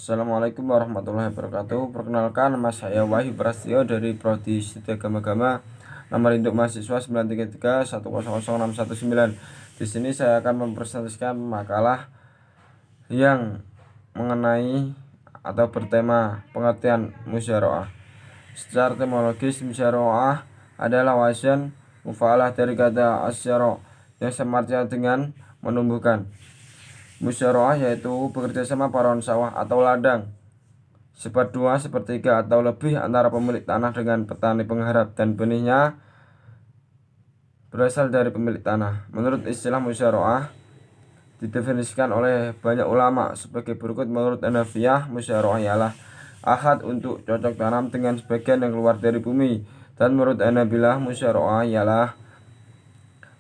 Assalamualaikum warahmatullahi wabarakatuh. Perkenalkan, nama saya Wahyu Prasetyo dari Prodi Studi Agama. Nomor induk mahasiswa 933100619. Di sini saya akan mempresentasikan makalah yang mengenai atau bertema pengertian musyaroah. Secara etimologis, musyaroah adalah wazan mufa'alah dari kata asyara yang semarnya dengan menumbuhkan. Musyaroah yaitu bekerja sama paruan sawah atau ladang, seperdua, sepertiga atau lebih antara pemilik tanah dengan petani penggarap, dan benihnya berasal dari pemilik tanah. Menurut istilah musyaroah didefinisikan oleh banyak ulama sebagai berikut. Menurut Hanafiyah, musyaroah ialah akad untuk cocok tanam dengan sebagian yang keluar dari bumi, dan menurut Hanabilah, musyaroah ialah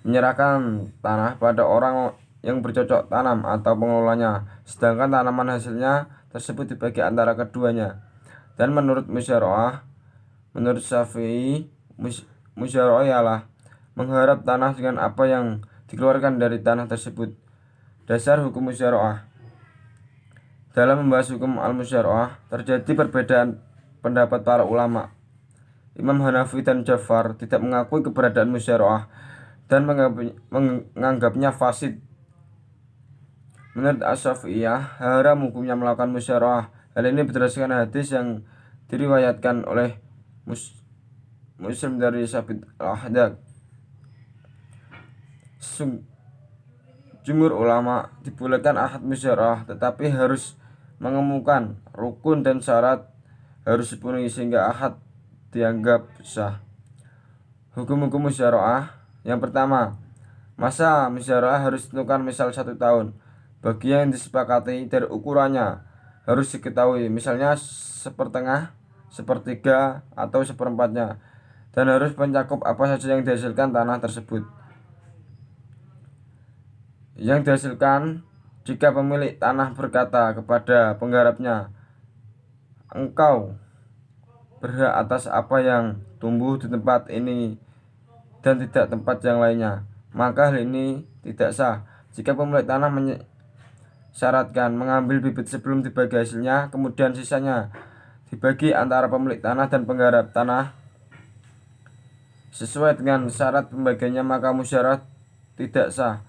menyerahkan tanah pada orang yang bercocok tanam atau pengelolanya, sedangkan tanaman hasilnya tersebut dibagi antara keduanya. Dan menurut Syafi'i, musyaroah ialah mengharap tanah dengan apa yang dikeluarkan dari tanah tersebut. Dasar hukum musyaroah. Dalam membahas hukum al-musyaroah, terjadi perbedaan pendapat para ulama. Imam Hanafi dan Ja'far tidak mengakui keberadaan musyaroah dan menganggapnya fasid. Menurut Asy-Syafi'iyah, haram hukumnya melakukan musyaroah. Hal ini berdasarkan hadis yang diriwayatkan oleh Muslim dari Sabit al-Ahdag. Jumhur ulama dibolehkan akad musyaroah, tetapi harus mengemukakan rukun dan syarat harus dipenuhi sehingga akad dianggap sah. Hukum-hukum musyaroah. Yang pertama, masa musyaroah harus ditentukan misal 1 tahun. Bagi yang disepakati dari ukurannya harus diketahui, misalnya sepertengah, sepertiga, atau seperempatnya, dan harus mencakup apa saja yang dihasilkan tanah tersebut. Yang dihasilkan jika pemilik tanah berkata kepada penggarapnya, "Engkau berhak atas apa yang tumbuh di tempat ini dan tidak tempat yang lainnya," maka hal ini tidak sah. Jika pemilik tanah syaratkan mengambil bibit sebelum dibagi hasilnya, kemudian sisanya dibagi antara pemilik tanah dan penggarap tanah sesuai dengan syarat pembagiannya, maka musyaroah tidak sah.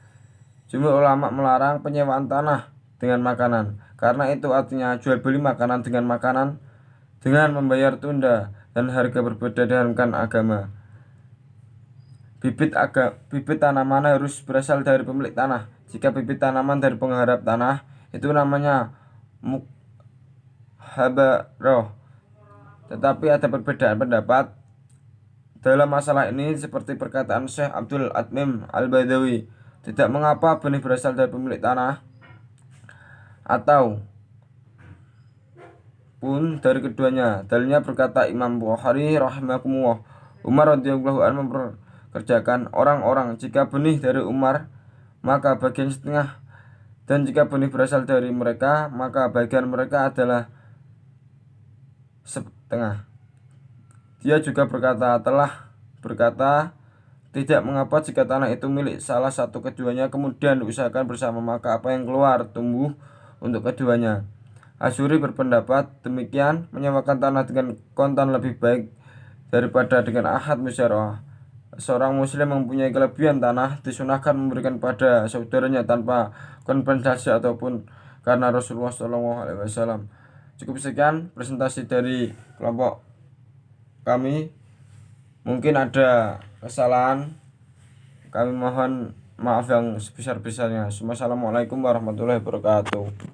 Jumhur ulama melarang penyewaan tanah dengan makanan, karena itu artinya jual beli makanan dengan makanan dengan membayar tunda dan harga berbeda dengan agama. Bibit tanaman harus berasal dari pemilik tanah. Jika bibit tanaman dari penggarap tanah, itu namanya mukhabaroh. Tetapi ada perbedaan pendapat dalam masalah ini, seperti perkataan Syekh Abdul Admim Al-Badawi, tidak mengapa benih berasal dari pemilik tanah atau pun dari keduanya. Dalilnya berkata Imam Bukhari rahimahumullah, Umar radhiyallahu anhu memperkerjakan orang-orang. Jika benih dari Umar, maka bagian setengah, dan jika benih berasal dari mereka, maka bagian mereka adalah setengah. Dia juga telah berkata, tidak mengapa jika tanah itu milik salah satu keduanya kemudian diusahakan bersama, maka apa yang keluar tumbuh untuk keduanya. Asyuri berpendapat demikian, menyewakan tanah dengan kontan lebih baik daripada dengan akad musyaroah. Seorang muslim mempunyai kelebihan tanah, disunahkan memberikan pada saudaranya tanpa kompensasi ataupun karena Rasulullah SAW. Cukup sekian presentasi dari kelompok kami. Mungkin ada kesalahan, kami mohon maaf yang sebesar-besarnya. Wassalamualaikum warahmatullahi wabarakatuh.